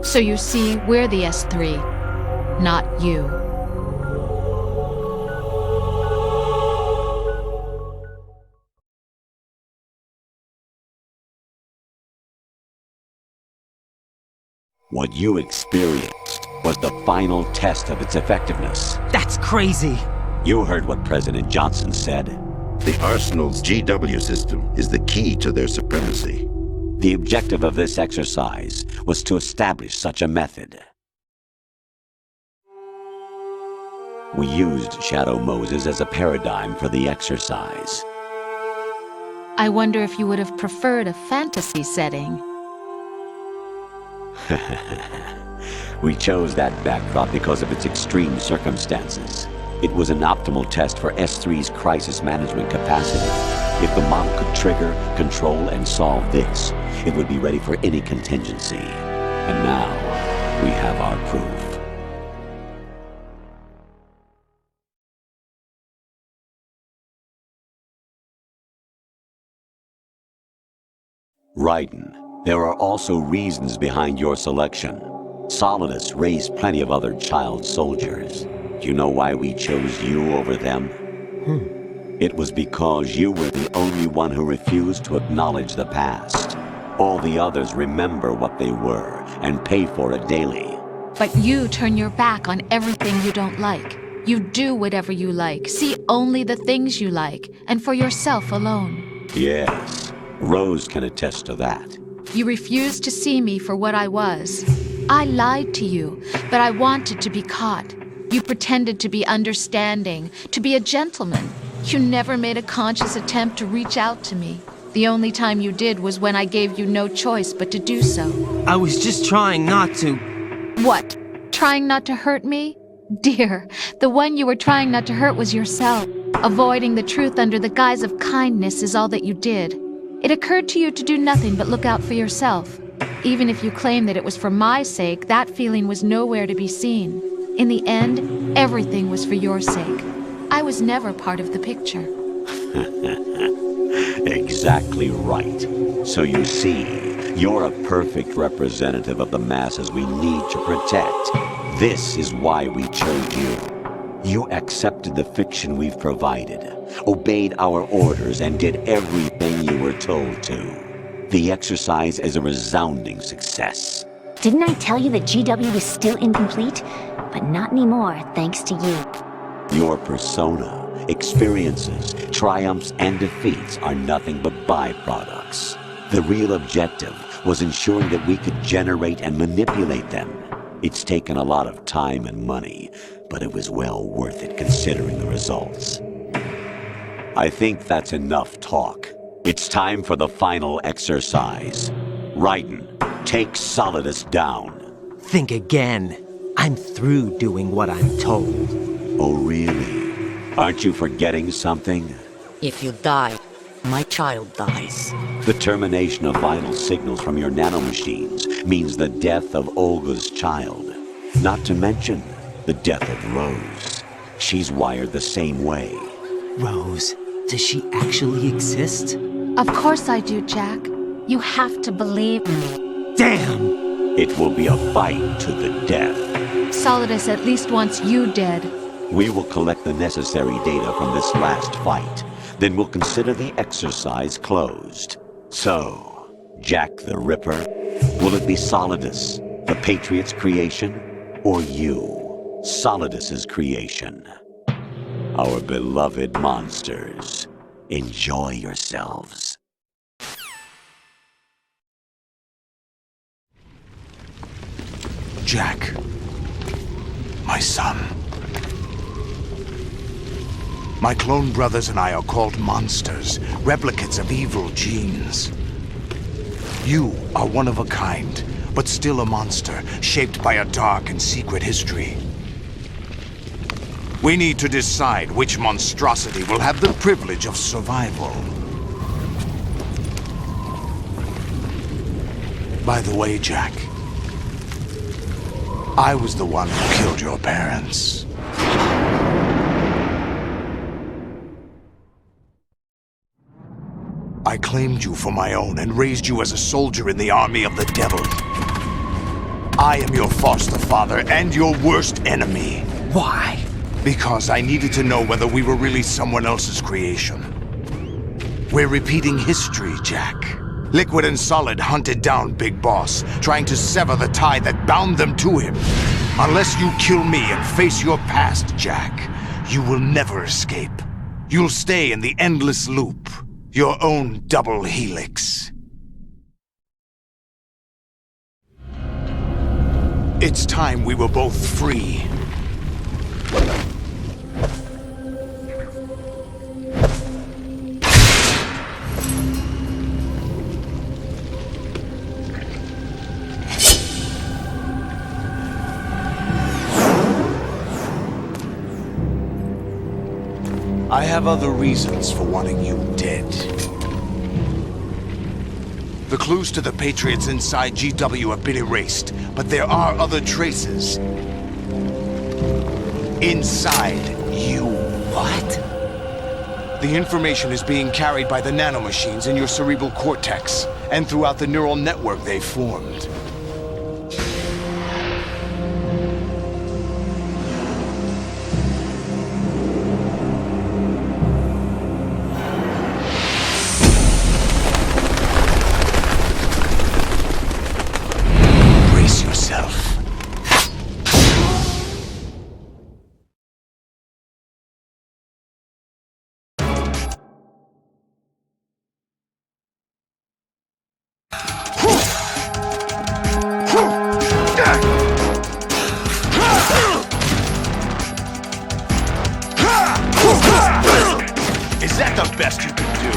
So you see, we're the S3, not you. What you experienced was the final test of its effectiveness. That's crazy! You heard what President Johnson said. The Arsenal's GW system is the key to their supremacy. The objective of this exercise was to establish such a method. We used Shadow Moses as a paradigm for the exercise. I wonder if you would have preferred a fantasy setting. We chose that backdrop because of its extreme circumstances. It was an optimal test for S3's crisis management capacity. If the model could trigger, control, and solve this, it would be ready for any contingency. And now, we have our proof. Raiden, there are also reasons behind your selection. Solidus raised plenty of other child soldiers. Do you know why we chose you over them? It was because you were the only one who refused to acknowledge the past. All the others remember what they were and pay for it daily. But you turn your back on everything you don't like. You do whatever you like, see only the things you like, and for yourself alone. Yes, Rose can attest to that. You refused to see me for what I was. I lied to you, but I wanted to be caught. You pretended to be understanding, to be a gentleman. You never made a conscious attempt to reach out to me. The only time you did was when I gave you no choice but to do so. I was just trying not to. What? Trying not to hurt me? Dear, the one you were trying not to hurt was yourself. Avoiding the truth under the guise of kindness is all that you did. It occurred to you to do nothing but look out for yourself. Even if you claim that it was for my sake, that feeling was nowhere to be seen. In the end, everything was for your sake. I was never part of the picture. Exactly right. So you see, you're a perfect representative of the masses we need to protect. This is why we chose you. You accepted the fiction we've provided, obeyed our orders, and did everything you were told to. The exercise is a resounding success. Didn't I tell you that GW is still incomplete? But not anymore, thanks to you. Your persona, experiences, triumphs, and defeats are nothing but byproducts. The real objective was ensuring that we could generate and manipulate them. It's taken a lot of time and money, but it was well worth it considering the results. I think that's enough talk. It's time for the final exercise. Raiden, take Solidus down. Think again. I'm through doing what I'm told. Oh, really? Aren't you forgetting something? If you die, my child dies. The termination of vital signals from your nanomachines means the death of Olga's child. Not to mention the death of Rose. She's wired the same way. Rose, does she actually exist? Of course I do, Jack. You have to believe me. Damn! It will be a fight to the death. Solidus at least wants you dead. We will collect the necessary data from this last fight. Then we'll consider the exercise closed. So, Jack the Ripper, will it be Solidus, the Patriot's creation, or you, Solidus's creation? Our beloved monsters, enjoy yourselves. Jack, my son. My clone brothers and I are called monsters, replicates of evil genes. You are one of a kind, but still a monster, shaped by a dark and secret history. We need to decide which monstrosity will have the privilege of survival. By the way, Jack, I was the one who killed your parents. I claimed you for my own and raised you as a soldier in the army of the devil. I am your foster father and your worst enemy. Why? Because I needed to know whether we were really someone else's creation. We're repeating history, Jack. Liquid and Solid hunted down Big Boss, trying to sever the tie that bound them to him. Unless you kill me and face your past, Jack, you will never escape. You'll stay in the endless loop, your own double helix. It's time we were both free. I have other reasons for wanting you dead. The clues to the Patriots inside GW have been erased, but there are other traces. Inside you. What? The information is being carried by the nanomachines in your cerebral cortex, and throughout the neural network they've formed. Is that the best you can do?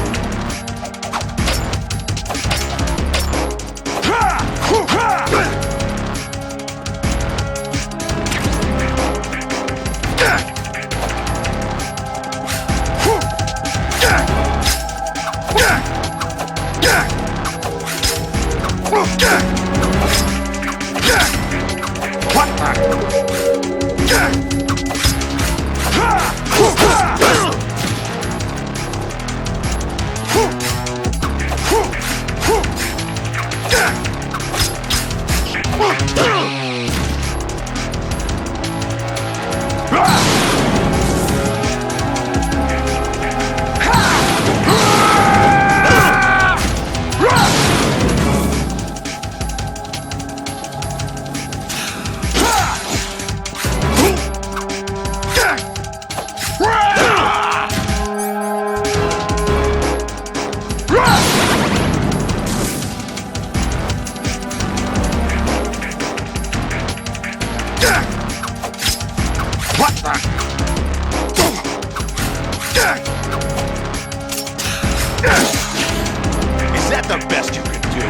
Is that the best you can do?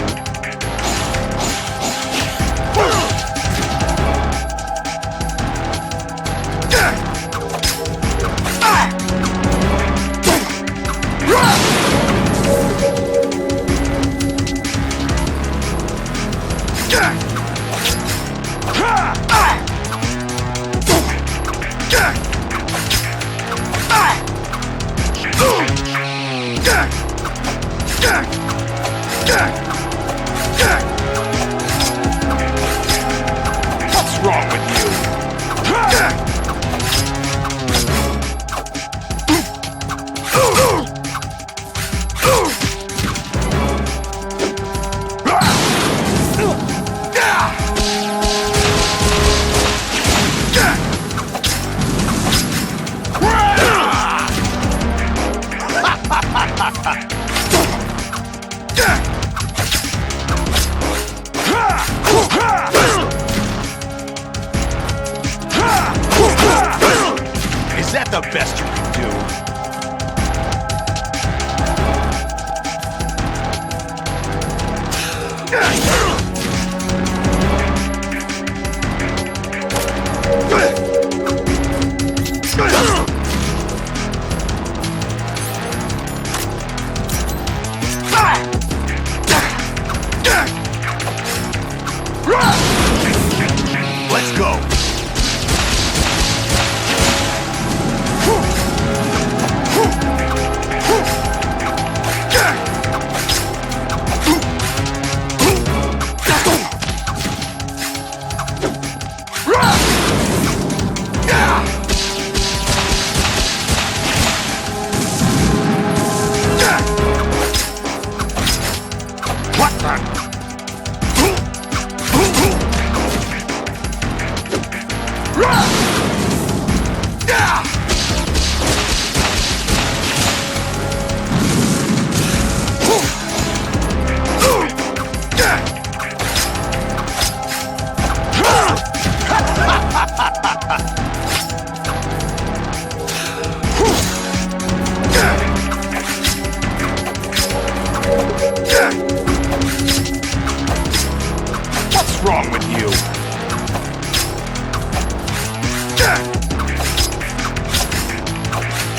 What's wrong with you? Is that the best you can do? Let's go.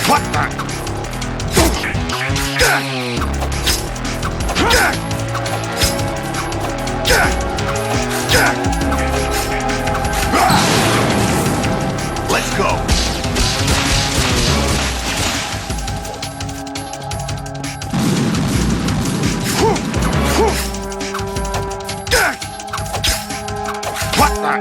What the? Let's go. What the?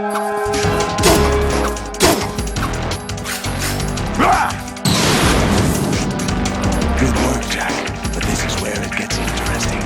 Good work, Jack. But this is where it gets interesting.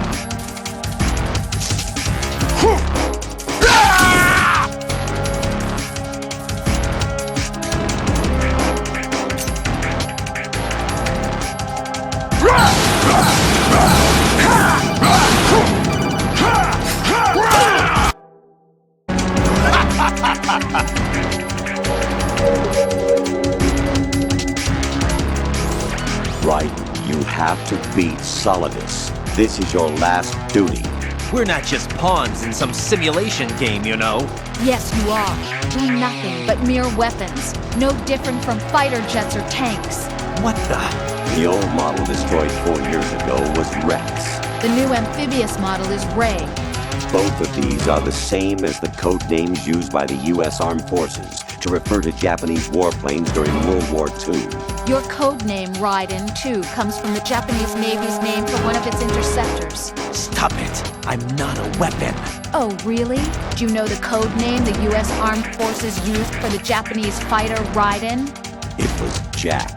Raiden, you have to beat Solidus. This is your last duty. We're not just pawns in some simulation game, you know. Yes, you are. Doing nothing but mere weapons. No different from fighter jets or tanks. What the? The old model destroyed 4 years ago was Rex. The new amphibious model is Ray. Both of these are the same as the code names used by the U.S. Armed Forces to refer to Japanese warplanes during World War II. Your code name, Raiden, too, comes from the Japanese Navy's name for one of its interceptors. Stop it. I'm not a weapon. Oh, really? Do you know the code name the U.S. Armed Forces used for the Japanese fighter Raiden? It was Jack.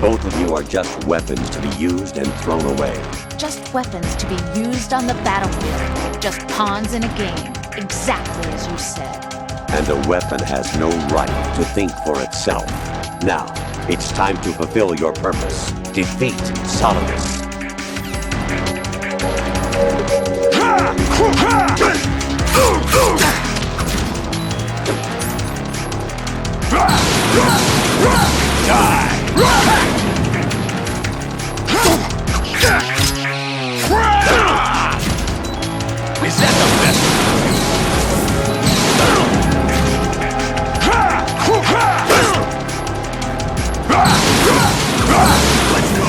Both of you are just weapons to be used and thrown away. Just weapons to be used on the battlefield. Just pawns in a game. Exactly as you said. And a weapon has no right to think for itself. Now, it's time to fulfill your purpose. Defeat Solidus. Is that the best? Let's go.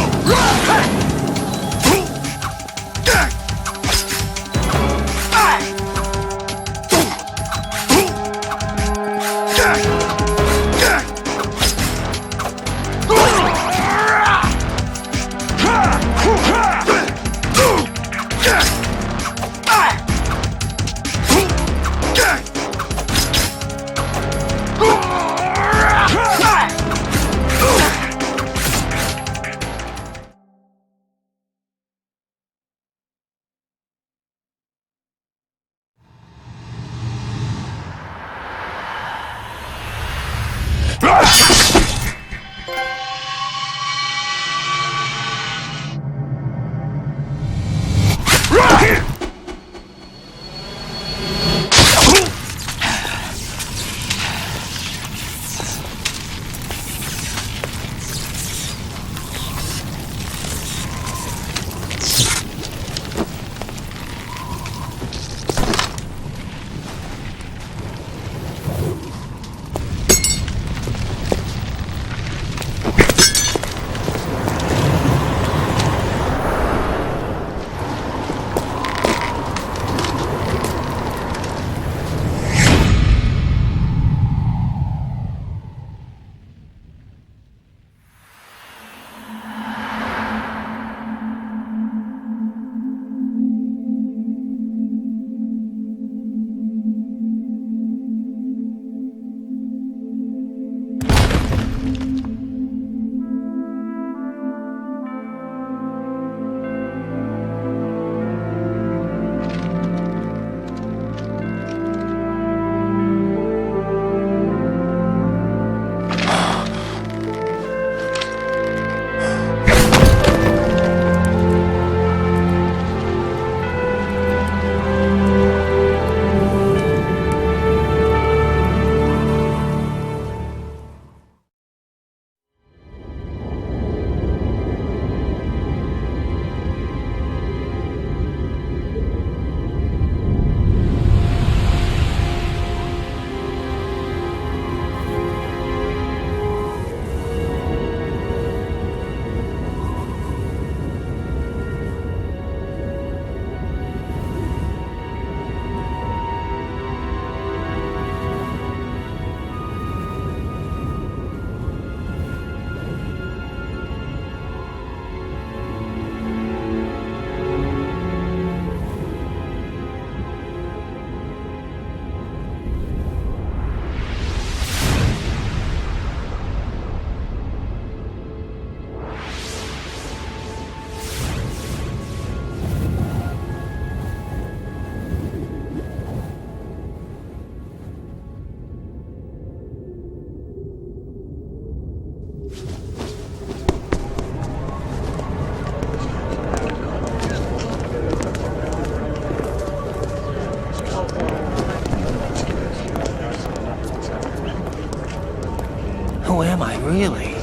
Really?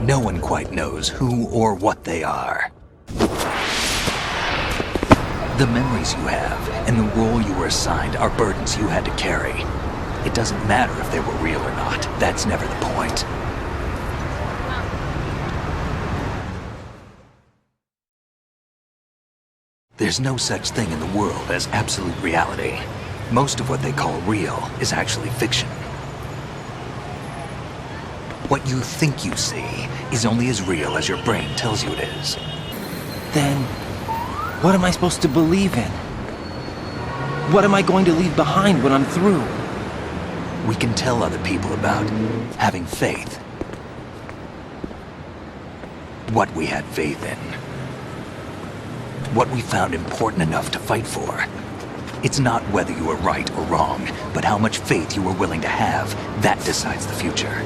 No one quite knows who or what they are. The memories you have and the role you were assigned are burdens you had to carry. It doesn't matter if they were real or not. That's never the point. There's no such thing in the world as absolute reality. Most of what they call real is actually fiction. What you think you see is only as real as your brain tells you it is. Then, what am I supposed to believe in? What am I going to leave behind when I'm through? We can tell other people about having faith. What we had faith in. What we found important enough to fight for. It's not whether you were right or wrong, but how much faith you were willing to have. That decides the future.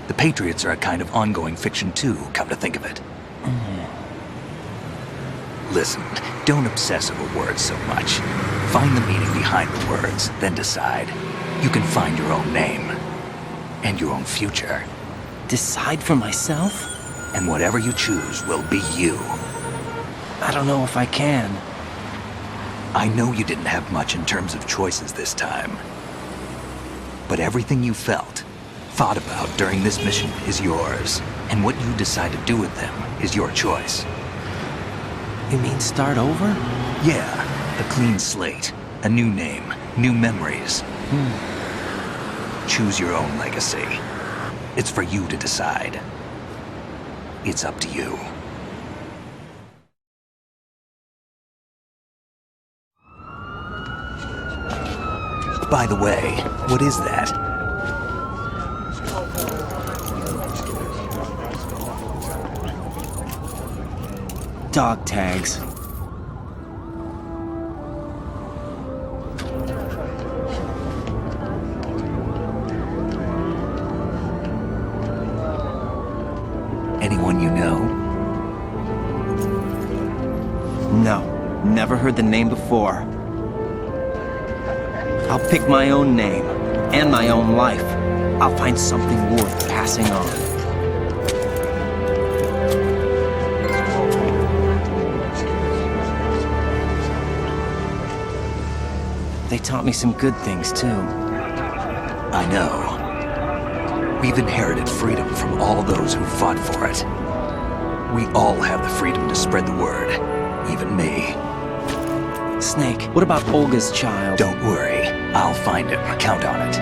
The Patriots are a kind of ongoing fiction too, come to think of it. Listen, don't obsess over words so much. Find the meaning behind the words, then decide. You can find your own name. And your own future. Decide for myself? And whatever you choose will be you. I don't know if I can. I know you didn't have much in terms of choices this time. But everything you felt, thought about during this mission is yours. And what you decide to do with them is your choice. You mean start over? Yeah, a clean slate, a new name, new memories. Choose your own legacy. It's for you to decide. It's up to you. By the way, what is that? Dog tags. Anyone you know? No, never heard the name before. I'll pick my own name, and my own life. I'll find something worth passing on. They taught me some good things, too. I know. We've inherited freedom from all those who fought for it. We all have the freedom to spread the word, even me. Snake, what about Olga's child? Don't worry. I'll find him. Count on it.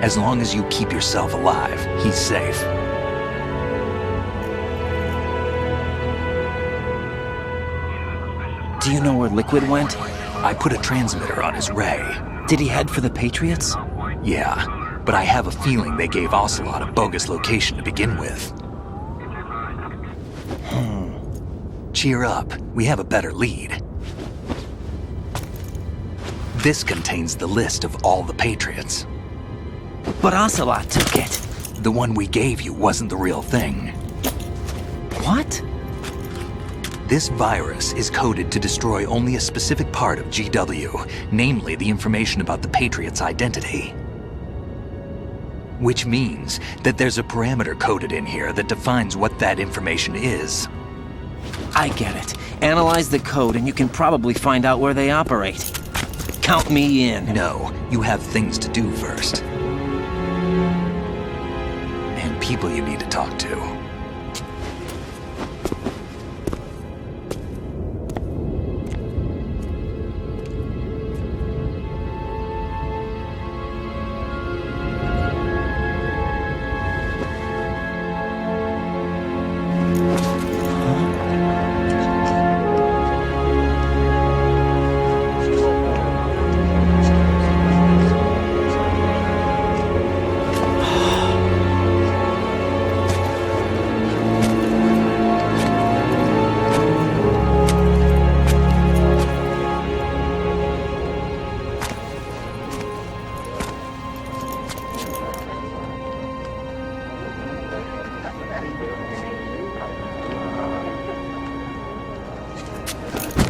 As long as you keep yourself alive, he's safe. Do you know where Liquid went? I put a transmitter on his ray. Did he head for the Patriots? Yeah, but I have a feeling they gave Ocelot a bogus location to begin with. Cheer up. We have a better lead. This contains the list of all the Patriots. But Ocelot took it. The one we gave you wasn't the real thing. What? This virus is coded to destroy only a specific part of GW, namely the information about the Patriots' identity. Which means that there's a parameter coded in here that defines what that information is. I get it. Analyze the code and you can probably find out where they operate. Count me in. No, you have things to do first. And people you need to talk to.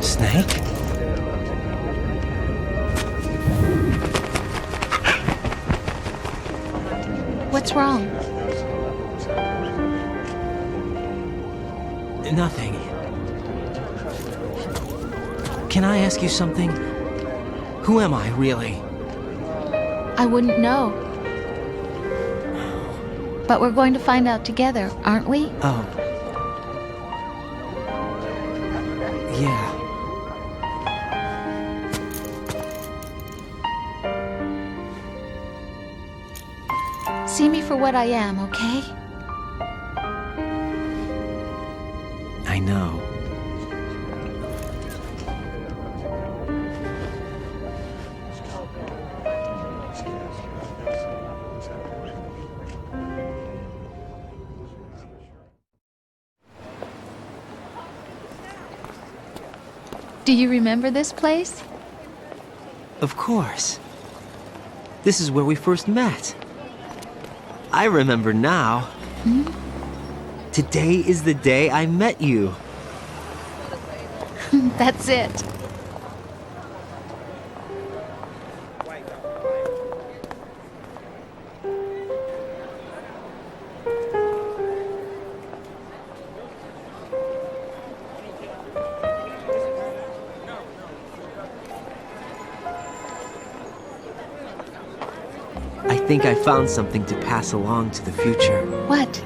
Snake? wrong? Nothing. Can I ask you something? Who am I, really? I wouldn't know. But we're going to find out together, aren't we? Oh. Yeah. See me for what I am, okay? I know. Do you remember this place? Of course. This is where we first met. I remember now. Hmm? Today is the day I met you. That's it. I think I found something to pass along to the future. What?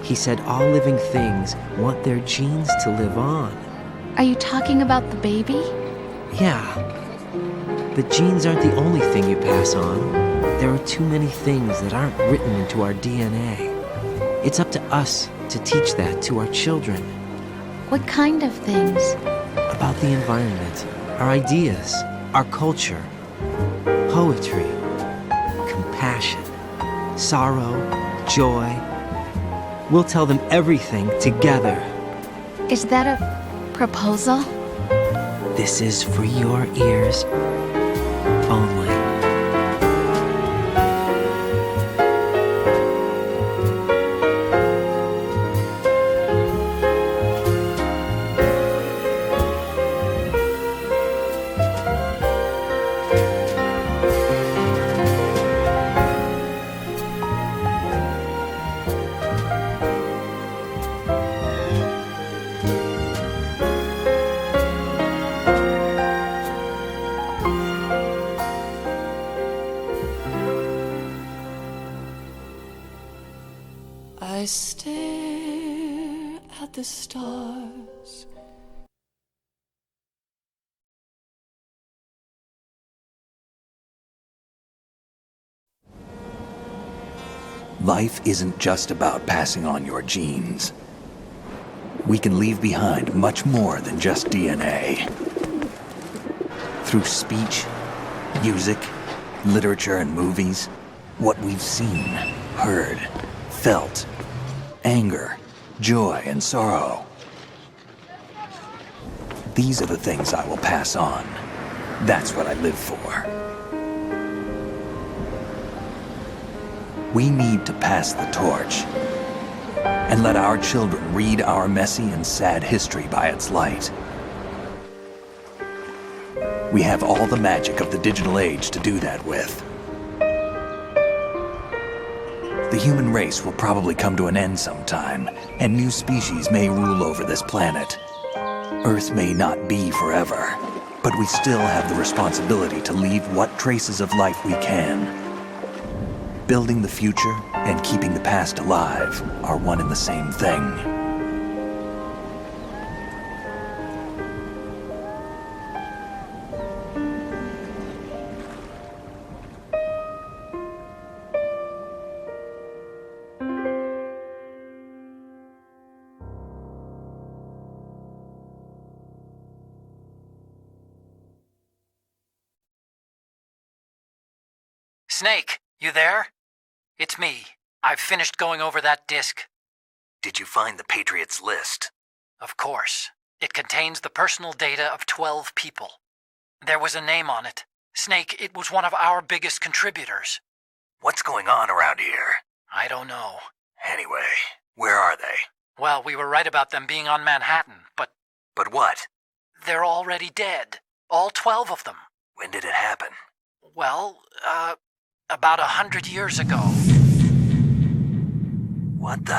He said all living things want their genes to live on. Are you talking about the baby? Yeah. But genes aren't the only thing you pass on. There are too many things that aren't written into our DNA. It's up to us to teach that to our children. What kind of things? About the environment, our ideas, our culture, poetry, compassion, sorrow, joy. We'll tell them everything together. Is that a proposal? This is for your ears only. I stare at the stars. Life isn't just about passing on your genes. We can leave behind much more than just DNA. Through speech, music, literature, and movies, what we've seen, heard, felt, anger, joy, and sorrow. These are the things I will pass on. That's what I live for. We need to pass the torch and let our children read our messy and sad history by its light. We have all the magic of the digital age to do that with. The human race will probably come to an end sometime, and new species may rule over this planet. Earth may not be forever, but we still have the responsibility to leave what traces of life we can. Building the future and keeping the past alive are one and the same thing. Snake, you there? It's me. I've finished going over that disk. Did you find the Patriots list? Of course. It contains the personal data of 12 people. There was a name on it. Snake, it was one of our biggest contributors. What's going on around here? I don't know. Anyway, where are they? Well, we were right about them being on Manhattan, but... But what? They're already dead. All 12 of them. When did it happen? Well, About 100 years ago. What the